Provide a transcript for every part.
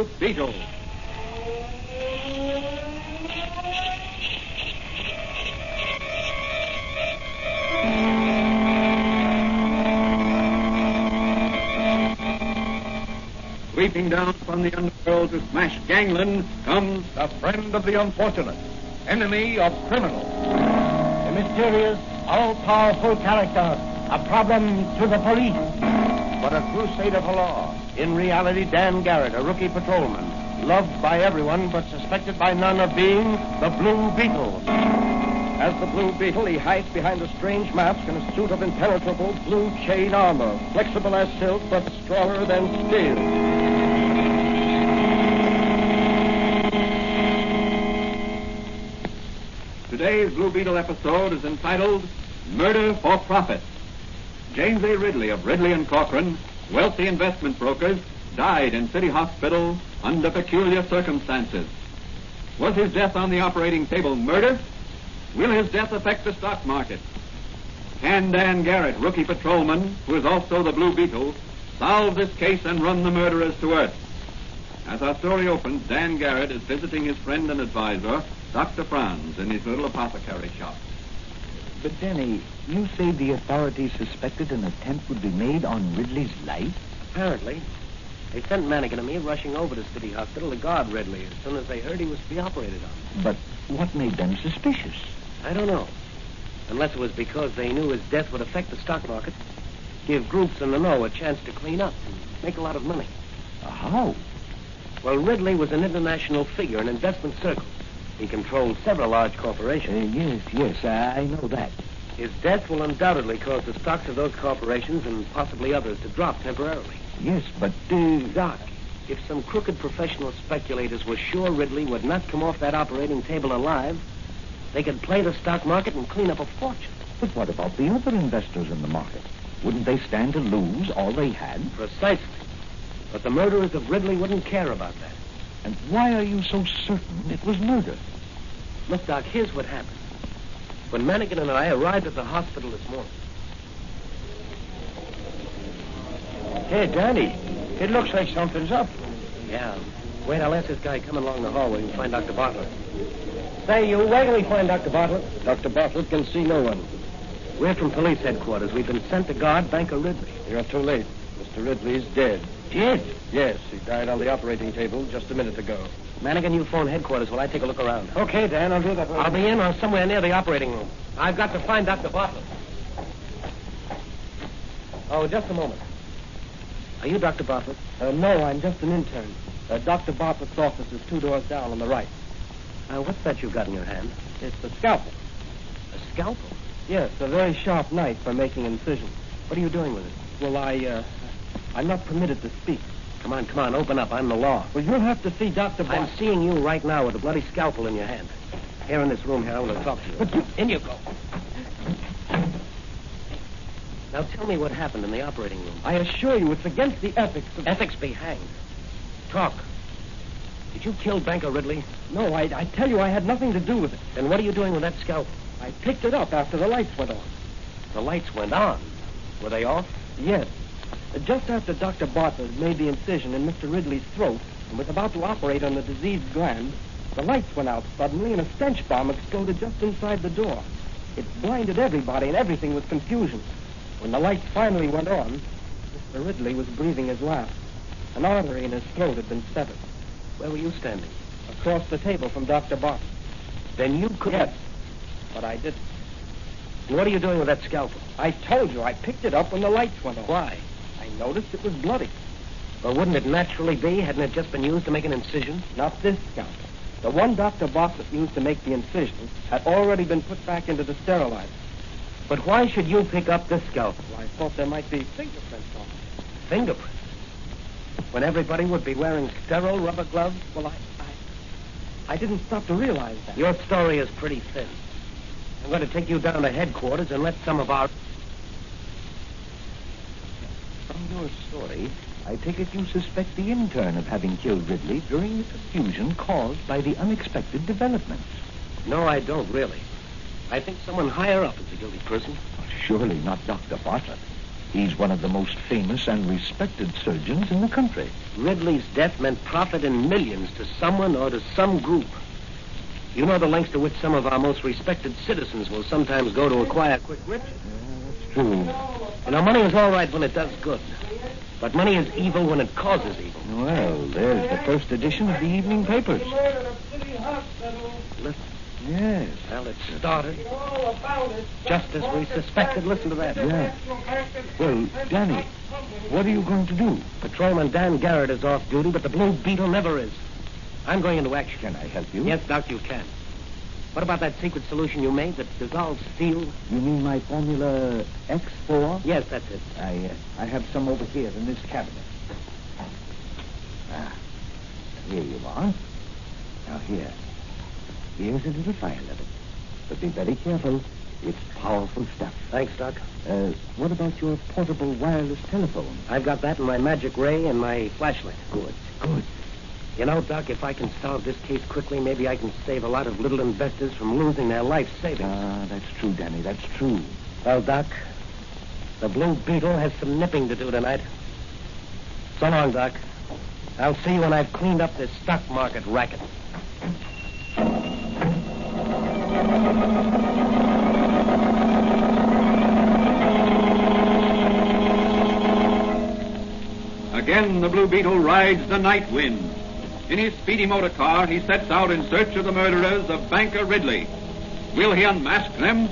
Blue Beetle. Sweeping down from the underworld to smash gangland comes the friend of the unfortunate, enemy of criminals. A mysterious, all-powerful character, a problem to the police. But a crusader for law. In reality, Dan Garrett, a rookie patrolman, loved by everyone but suspected by none of being the Blue Beetle. As the Blue Beetle, he hides behind a strange mask in a suit of impenetrable blue chain armor, flexible as silk but stronger than steel. Today's Blue Beetle episode is entitled Murder for Profit. James A. Ridley of Ridley and Corcoran, wealthy investment brokers, died in City Hospital under peculiar circumstances. Was his death on the operating table murder? Will his death affect the stock market? Can Dan Garrett, rookie patrolman, who is also the Blue Beetle, solve this case and run the murderers to earth? As our story opens, Dan Garrett is visiting his friend and advisor, Dr. Franz, in his little apothecary shop. But, Danny, you say the authorities suspected an attempt would be made on Ridley's life? Apparently. They sent Mannigan and me rushing over to City Hospital to guard Ridley as soon as they heard he was to be operated on. But what made them suspicious? I don't know. Unless it was because they knew his death would affect the stock market, give groups in the know a chance to clean up and make a lot of money. How? Well, Ridley was an international figure in investment circles. He controlled several large corporations. Yes, I know that. His death will undoubtedly cause the stocks of those corporations and possibly others to drop temporarily. Yes, but, Doc, if some crooked professional speculators were sure Ridley would not come off that operating table alive, they could play the stock market and clean up a fortune. But what about the other investors in the market? Wouldn't they stand to lose all they had? Precisely. But the murderers of Ridley wouldn't care about that. And why are you so certain it was murder? Look, Doc, here's what happened. When Mannigan and I arrived at the hospital this morning. Hey, Danny, it looks like something's up. Yeah. Wait, I'll ask this guy coming along the hallway and find Dr. Bartlett. Say, you wait till we find Dr. Bartlett. Dr. Bartlett can see no one. We're from police headquarters. We've been sent to guard Banker Ridley. You're too late. Mr. Ridley's dead. Dead? Yes, he died on the operating table just a minute ago. Mannigan, you phone headquarters while I take a look around. Okay, Dan, I'll do that. I'll be in or somewhere near the operating room. I've got to find Dr. Bartlett. Oh, just a moment. Are you Dr. Bartlett? No, I'm just an intern. Dr. Bartlett's office is 2 doors down on the right. What's that you've got in your hand? It's a scalpel. A scalpel? Yes, a very sharp knife for making incisions. What are you doing with it? Well, I'm not permitted to speak. Come on, open up. I'm the law. Well, you'll have to see Dr. Bartlett. I'm seeing you right now with a bloody scalpel in your hand. Here in this room here, I want to talk to you. But in you go. Now tell me what happened in the operating room. I assure you it's against the ethics of... Ethics be hanged. Talk. Did you kill Banker Ridley? No, I tell you I had nothing to do with it. Then what are you doing with that scalpel? I picked it up after the lights went on. The lights went on? Were they off? Yes. Just after Dr. Bartlett made the incision in Mr. Ridley's throat and was about to operate on the diseased gland, the lights went out suddenly and a stench bomb exploded just inside the door. It blinded everybody and everything was confusion. When the lights finally went on, Mr. Ridley was breathing his last. An artery in his throat had been severed. Where were you standing? Across the table from Dr. Bartlett. Then you could... Yes, but I didn't. And what are you doing with that scalpel? I told you, I picked it up when the lights went on. Why? I noticed it was bloody. Well, wouldn't it naturally be? Hadn't it just been used to make an incision? Not this scalpel. The one Dr. Bartlett used to make the incision had already been put back into the sterilizer. But why should you pick up this scalpel? Well, I thought there might be fingerprints on it. Fingerprints? When everybody would be wearing sterile rubber gloves? Well, I didn't stop to realize that. Your story is pretty thin. I'm going to take you down to headquarters and let some of our... From your story, I take it you suspect the intern of having killed Ridley during the confusion caused by the unexpected developments. No, I don't, really. I think someone higher up is the guilty person. Surely not Dr. Bartlett. He's one of the most famous and respected surgeons in the country. Ridley's death meant profit in millions to someone or to some group. You know the lengths to which some of our most respected citizens will sometimes go to acquire quick riches. That's true. You know, money is all right when it does good. But money is evil when it causes evil. Well, there's the first edition of the evening papers. Listen. Yes. Well, it started just as we suspected. Listen to that. Yeah. Well, Danny, what are you going to do? Patrolman Dan Garrett is off duty, but the Blue Beetle never is. I'm going into action. Can I help you? Yes, Doc, you can. What about that secret solution you made that dissolves steel? You mean my formula X4? Yes, that's it. I have some over here in this cabinet. Ah, here you are. Now here. Here's a little file of it. But be very careful. It's powerful stuff. Thanks, Doc. What about your portable wireless telephone? I've got that in my magic ray and my flashlight. Good, good. You know, Doc, if I can solve this case quickly, maybe I can save a lot of little investors from losing their life savings. Ah, that's true, Danny. That's true. Well, Doc, the Blue Beetle has some nipping to do tonight. So long, Doc. I'll see you when I've cleaned up this stock market racket. Again, the Blue Beetle rides the night wind. In his speedy motor car, he sets out in search of the murderers of Banker Ridley. Will he unmask them?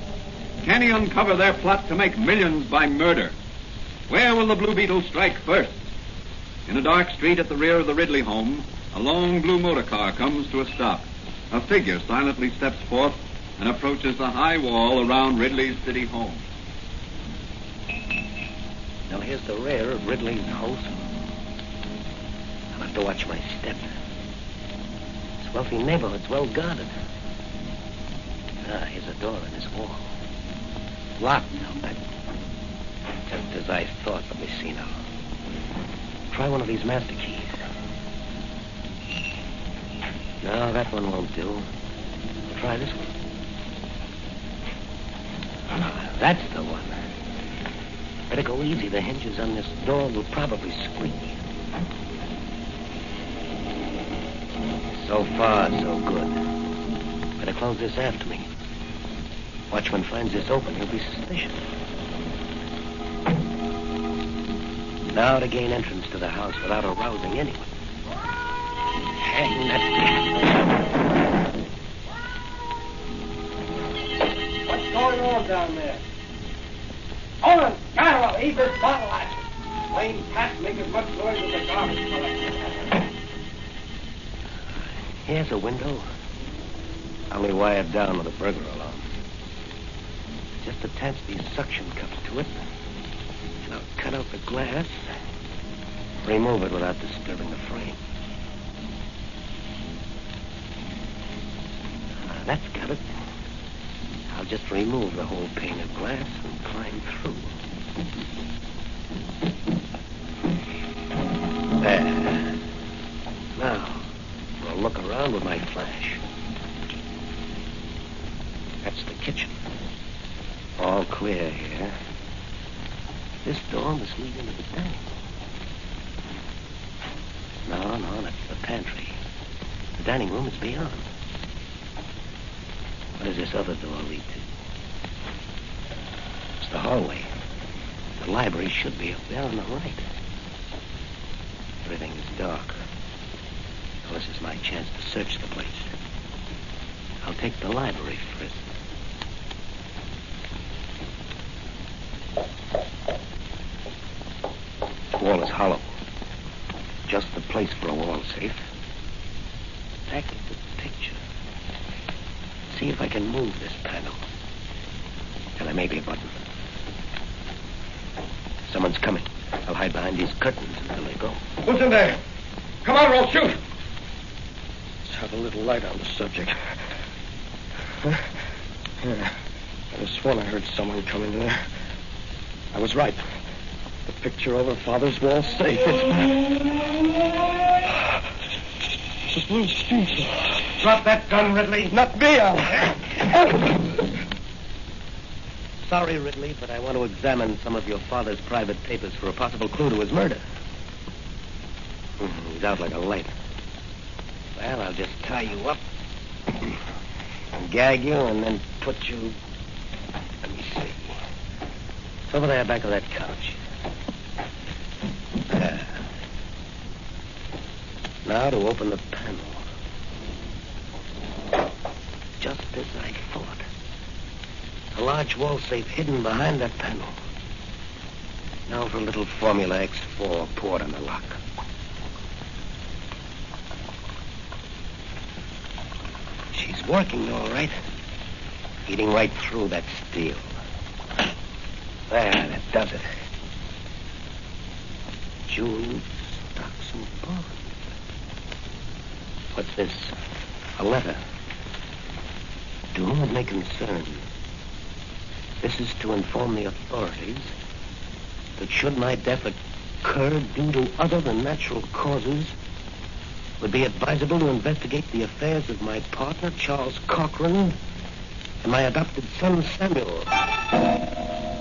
Can he uncover their plot to make millions by murder? Where will the Blue Beetle strike first? In a dark street at the rear of the Ridley home, a long blue motor car comes to a stop. A figure silently steps forth and approaches the high wall around Ridley's city home. Now, here's the rear of Ridley's house. I'll have to watch my step. This wealthy neighborhood's well guarded. Ah, here's a door in this wall. Locked, I'll bet. Just as I thought. Let me see now. Try one of these master keys. No, that one won't do. I'll try this one. Ah, that's the one. Better go easy. The hinges on this door will probably squeak. So far, so good. Better close this after me. Watchman finds this open, he'll be suspicious. Now to gain entrance to the house without arousing anyone. Hang that. What's going on down there? Hold Carol, eat this bottle action. Plain cat make as much noise as a garbage collector. Here's a window. Only wired down with a burglar alarm. Just attach these suction cups to it. And I'll cut out the glass. Remove it without disturbing the frame. That's got it. I'll just remove the whole pane of glass and climb through. There. Now, I'll look around with my flash. That's the kitchen. All clear here. This door must lead into the dining room. No, that's the pantry. The dining room is beyond. What does this other door lead to? It's the hallway. The library should be up there on the right. Everything is dark. Well, this is my chance to search the place. I'll take the library first. The wall is hollow. Just the place for a wall safe. Back at the picture. See if I can move this panel. And there may be a button. Someone's coming. I'll hide behind these curtains until they go. Who's in there? Come on, or I'll shoot. Let's have a little light on the subject. Huh? Yeah. I was sworn I heard someone come in there. I was right. The picture over Father's wall safe. It's Blue Beetle. Drop that gun, Ridley. Not me. sorry, Ridley, but I want to examine some of your father's private papers for a possible clue to his murder. He's out like a light. Well, I'll just tie you up, gag you, and then put you... Let me see. It's over there back of that couch. There. Now to open the panel. Just as I thought. A large wall safe hidden behind that panel. Now for a little Formula X4 poured on the lock. She's working all right. Eating right through that steel. There, that does it. Jewels, stocks, and bonds. What's this? A letter. To whom it may concern. This is to inform the authorities that should my death occur due to other than natural causes, it would be advisable to investigate the affairs of my partner, Charles Cochran, and my adopted son, Samuel.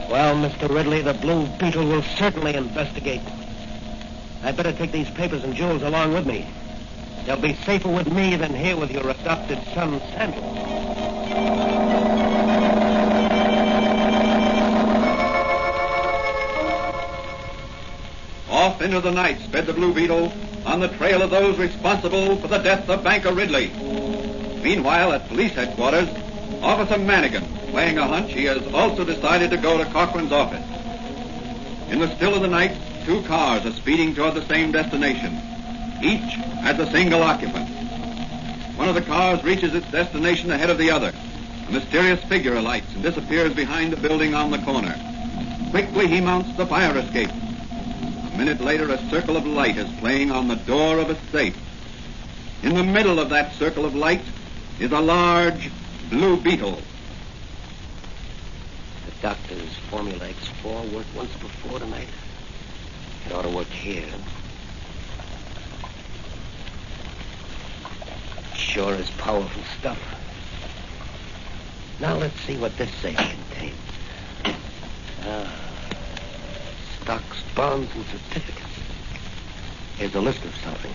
Well, Mr. Ridley, the Blue Beetle will certainly investigate. I'd better take these papers and jewels along with me. They'll be safer with me than here with your adopted son, Samuel. Off into the night sped the Blue Beetle on the trail of those responsible for the death of banker Ridley. Meanwhile, at police headquarters, Officer Manigan, playing a hunch, he has also decided to go to Cochran's office. In the still of the night, two cars are speeding toward the same destination. Each has a single occupant. One of the cars reaches its destination ahead of the other. A mysterious figure alights and disappears behind the building on the corner. Quickly, he mounts the fire escape. A minute later, a circle of light is playing on the door of a safe. In the middle of that circle of light is a large Blue Beetle. The doctor's Formula X4 worked once before tonight. It ought to work here. Sure is powerful stuff. Now let's see what this safe contains. Stocks, bonds, and certificates. Here's a list of something.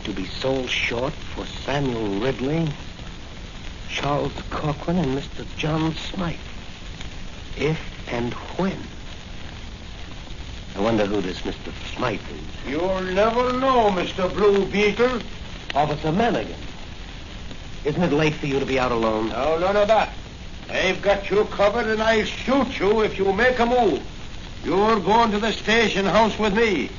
To be sold short for Samuel Ridley, Charles Cochran, and Mr. John Smythe. If and when. I wonder who this Mr. Smythe is. You'll never know, Mr. Blue Beetle. Officer Manigan. Isn't it late for you to be out alone? No, none of that. I've got you covered, and I'll shoot you if you make a move. You're going to the station house with me.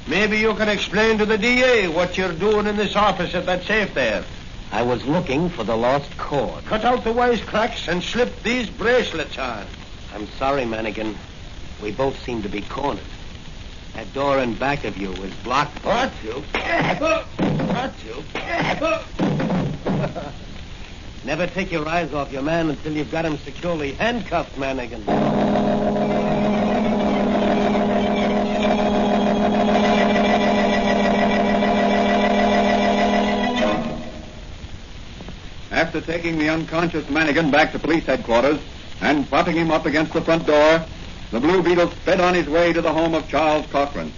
Maybe you can explain to the DA what you're doing in this office at that safe there. I was looking for the lost cord. Cut out the wisecracks and slip these bracelets on. I'm sorry, Manigan. We both seem to be cornered. That door in back of you is blocked. What? What? Never take your eyes off your man until you've got him securely handcuffed, Manigan. After taking the unconscious Manigan back to police headquarters and propping him up against the front door, the Blue Beetle sped on his way to the home of Charles Cochran.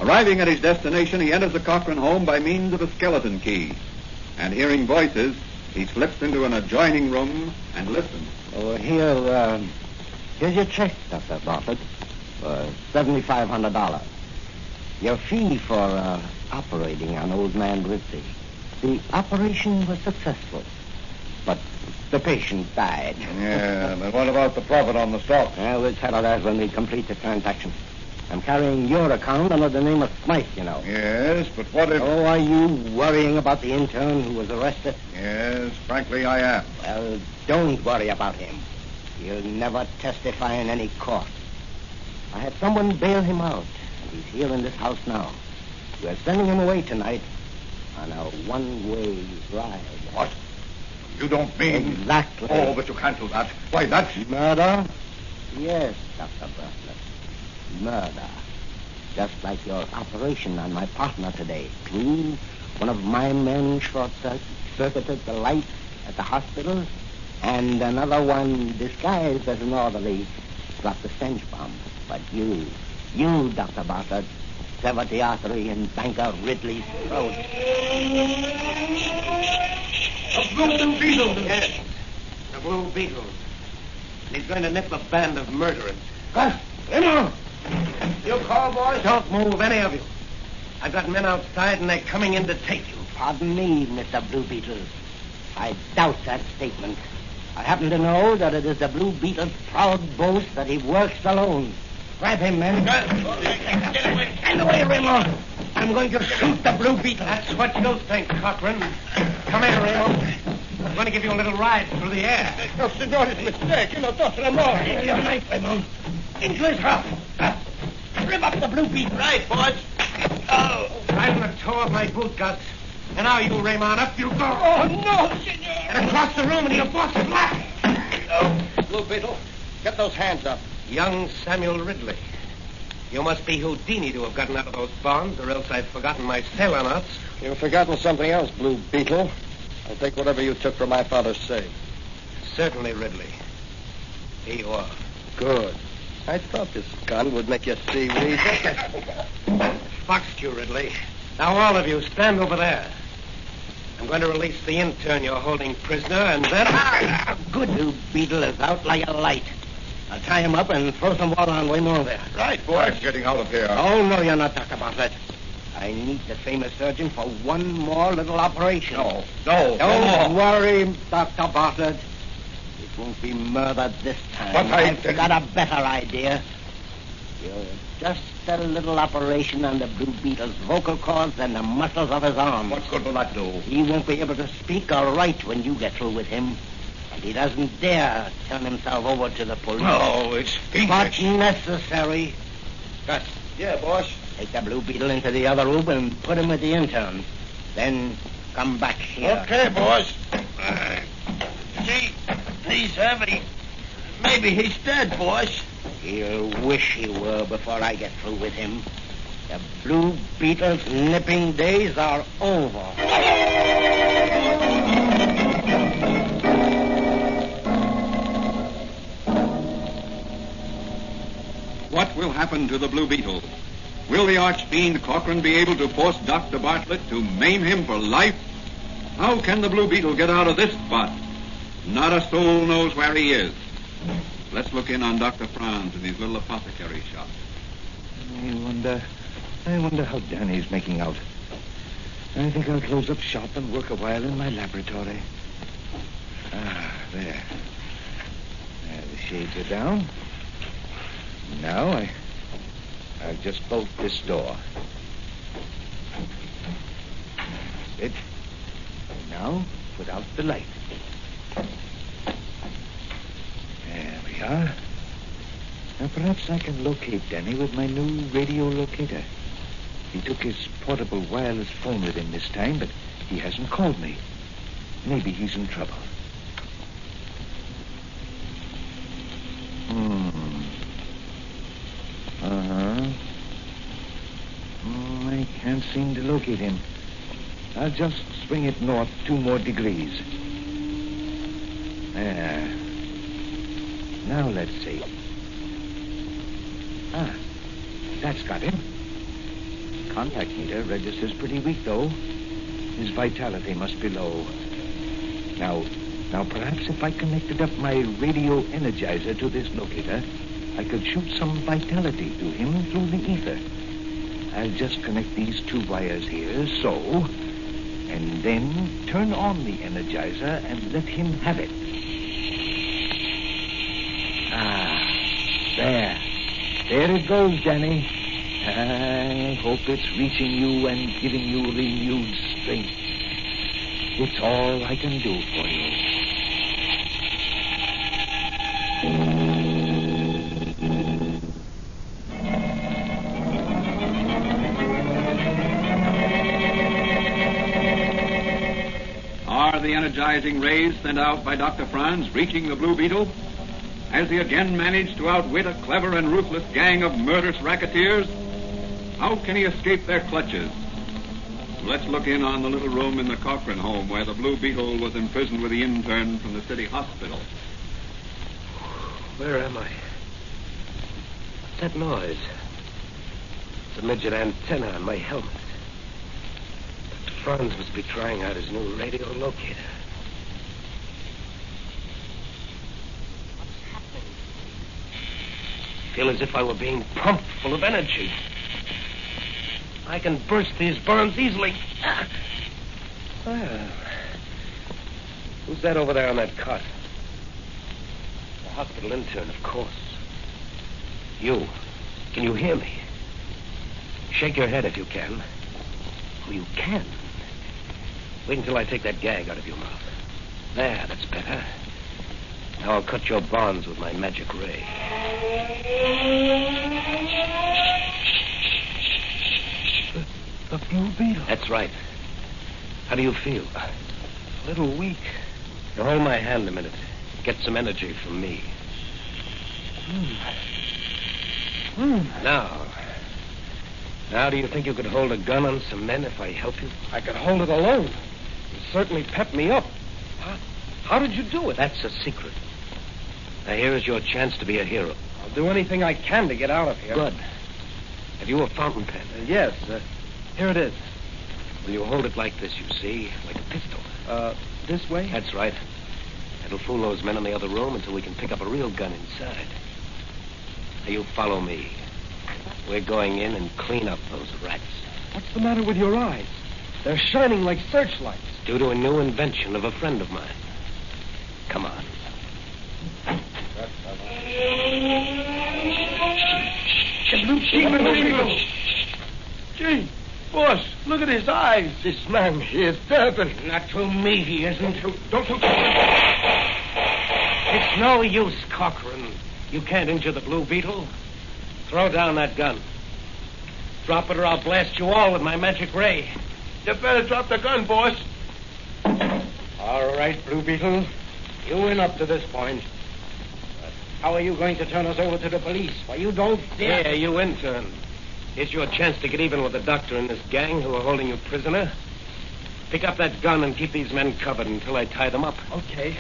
Arriving at his destination, he enters the Cochran home by means of a skeleton key. And hearing voices, he slips into an adjoining room and listens. Oh, here's your check, Dr. Bartlett, for $7,500. Your fee for operating on old man Ridley. The operation was successful, but the patient died. Yeah, but what about the profit on the stock? Well, we'll settle that when we complete the transaction. I'm carrying your account under the name of Smythe, you know. Yes, but what if... Oh, are you worrying about the intern who was arrested? Yes, frankly, I am. Well, don't worry about him. He'll never testify in any court. I had someone bail him out, and he's here in this house now. We're sending him away tonight on a one-way ride. What? You don't mean... Exactly. Oh, but you can't do that. Why, that's... Murder? Yes, Dr. Bartlett. Murder. Just like your operation on my partner today. True, one of my men short-circuited the light at the hospital, And another one disguised as an orderly dropped a stench bomb. But you, Dr. Bartlett, severed the artery in Banker Ridley's throat. The Blue Beetle. Yes, the Blue Beetle. He's going to nip a band of murderers. Remo! You call, boys? Don't move, any of you. I've got men outside, and they're coming in to take you. Pardon me, Mr. Blue Beetle. I doubt that statement. I happen to know that it is the Blue Beetle's proud boast that he works alone. Grab him, men. Stand away, Remo. I'm going to shoot the Blue Beetle. That's what you think, Cochran. Come here, Remo. I'm going to give you a little ride through the air. No, senor, it's a mistake. Your knife, Remo. Into his heart. Rip up the Blue Beetle. Right, boys. Oh. Right in the toe of my boot guts. And now you, Raymond, up you go. Oh, no, senor. And across the room, and you'll bust it black. Blue Beetle, get those hands up. Young Samuel Ridley. You must be Houdini to have gotten out of those bonds, or else I've forgotten my sailor knots. You've forgotten something else, Blue Beetle. I'll take whatever you took from my father's safe. Certainly, Ridley. Here you are. Good. I thought this gun would make you see reason. Foxed you, Ridley. Now, all of you, stand over there. I'm going to release the intern you're holding prisoner, and then... Good. Blue Beetle is out like a light. I'll tie him up and throw some water on Wayne there. Right, boys. Getting out of here. Oh, no, you're not, Dr. Bartlett. I need the famous surgeon for one more little operation. No. Don't worry, Dr. Bartlett. It won't be murder this time. But I've got a better idea. Just a little operation on the Blue Beetle's vocal cords and the muscles of his arms. What good will that do? He won't be able to speak or write when you get through with him. And he doesn't dare turn himself over to the police. No, it's But necessary. Gus. Yeah, boss. Take the Blue Beetle into the other room and put him with the intern. Then come back here. Okay, boss. See, he's heavy. Maybe he's dead, boss. He'll wish he were before I get through with him. The Blue Beetle's nipping days are over. What will happen to the Blue Beetle? Will the archfiend Cochran be able to force Dr. Bartlett to maim him for life? How can the Blue Beetle get out of this spot? Not a soul knows where he is. Let's look in on Dr. Franz in his little apothecary shop. I wonder how Danny's making out. I think I'll close up shop and work a while in my laboratory. There. The shades are down. Now I'll just bolt this door. That's it. And now put out the light. There we are. Now perhaps I can locate Danny with my new radio locator. He took his portable wireless phone with him this time, but he hasn't called me. Maybe he's in trouble. I can't seem to locate him. I'll just swing it north 2 more degrees. There. Now let's see. That's got him. Contact meter registers pretty weak, though. His vitality must be low. Now perhaps if I connected up my radio energizer to this locator, I could shoot some vitality to him through the ether. I'll just connect these 2 wires here, so, and then turn on the energizer and let him have it. There it goes, Danny. I hope it's reaching you and giving you renewed strength. It's all I can do for you. Are the energizing rays sent out by Dr. Franz reaching the Blue Beetle? Has he again managed to outwit a clever and ruthless gang of murderous racketeers? How can he escape their clutches? Let's look in on the little room in the Cochran home where the Blue Beetle was imprisoned with the intern from the city hospital. Where am I? What's that noise? It's a midget antenna on my helmet. Dr. Franz must be trying out his new radio locator. What's happening? I feel as if I were being pumped full of energy. I can burst these burns easily. Well, who's that over there on that cot? The hospital intern, of course. You. Can you hear me? Shake your head if you can. Oh, you can? Wait until I take that gag out of your mouth. There, that's better. Now I'll cut your bonds with my magic ray. The Blue Beetle. That's right. How do you feel? A little weak. You hold my hand a minute. Get some energy from me. Now, do you think you could hold a gun on some men if I help you? I could hold it alone. You certainly pepped me up. How did you do it? That's a secret. Now, here is your chance to be a hero. I'll do anything I can to get out of here. Good. Have you a fountain pen? Yes. Here it is. Will you hold it like this, you see? Like a pistol. This way? That's right. It'll fool those men in the other room until we can pick up a real gun inside. Now, you follow me. We're going in and clean up those rats. What's the matter with your eyes? They're shining like searchlights. Due to a new invention of a friend of mine. Come on. The Blue Beetle. Gee, boss, look at his eyes. This man, he is Durban. Not to me, he isn't. Don't you... It's no use, Cochran. You can't injure the Blue Beetle. Throw down that gun. Drop it or I'll blast you all with my magic ray. You better drop the gun, boss. All right, Blue Beetle. You win up to this point. But how are you going to turn us over to the police? Why, you don't dare... Yeah, you intern. Here's your chance to get even with the doctor and this gang who are holding you prisoner. Pick up that gun and keep these men covered until I tie them up. Okay.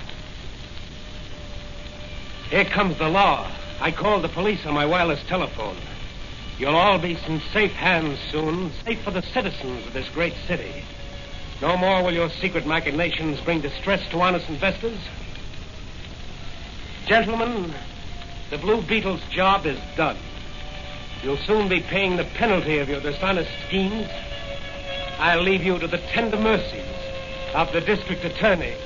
Here comes the law. I called the police on my wireless telephone. You'll all be in safe hands soon, safe for the citizens of this great city. No more will your secret machinations bring distress to honest investors. Gentlemen, the Blue Beetle's job is done. You'll soon be paying the penalty of your dishonest schemes. I'll leave you to the tender mercies of the district attorney.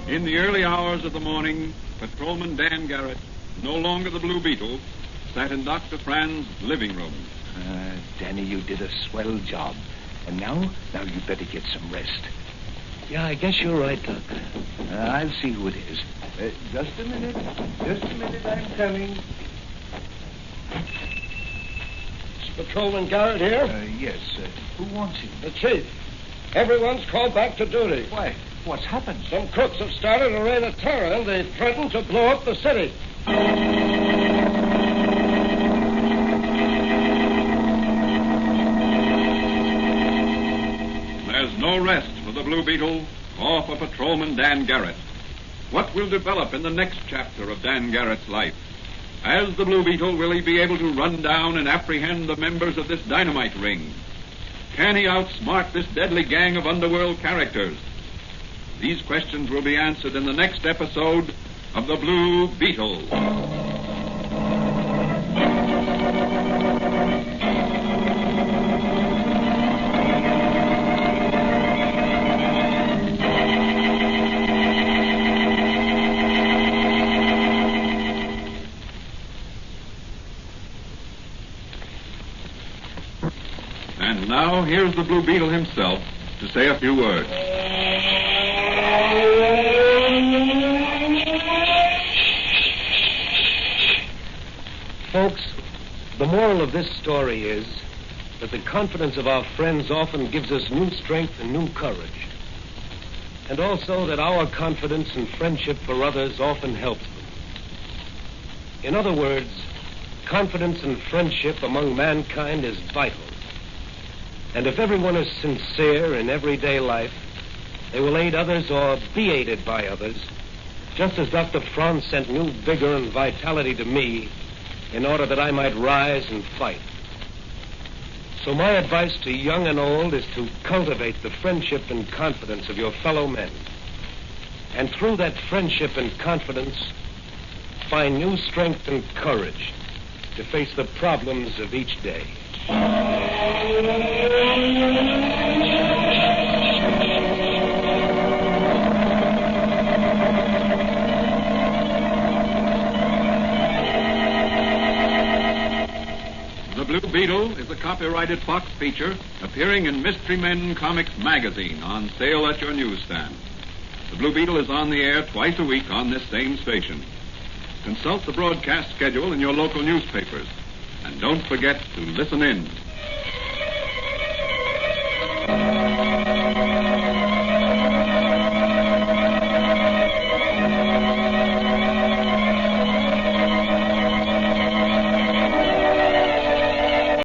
In the early hours of the morning, Patrolman Dan Garrett, no longer the Blue Beetle, sat in Dr. Fran's living room. Danny, you did a swell job. And now you better get some rest. Yeah, I guess you're right, Doc. I'll see who it is. Just a minute, I'm coming. Is Patrolman Garrett here? Yes. Who wants him? The chief. Everyone's called back to duty. Why? What's happened? Some crooks have started a reign of terror, and they threaten to blow up the city. There's no rest for the Blue Beetle or for Patrolman Dan Garrett. What will develop in the next chapter of Dan Garrett's life? As the Blue Beetle, will he be able to run down and apprehend the members of this dynamite ring? Can he outsmart this deadly gang of underworld characters? These questions will be answered in the next episode of The Blue Beetle. And now, here's the Blue Beetle himself to say a few words. Folks, the moral of this story is that the confidence of our friends often gives us new strength and new courage. and also that our confidence and friendship for others often helps them. In other words, confidence and friendship among mankind is vital. And if everyone is sincere in everyday life, they will aid others or be aided by others, just as Dr. Franz sent new vigor and vitality to me in order that I might rise and fight. So my advice to young and old is to cultivate the friendship and confidence of your fellow men. And through that friendship and confidence, find new strength and courage to face the problems of each day. The Blue Beetle is a copyrighted Fox feature appearing in Mystery Men Comics magazine on sale at your newsstand. The Blue Beetle is on the air twice a week on this same station. Consult the broadcast schedule in your local newspapers. And don't forget to listen in.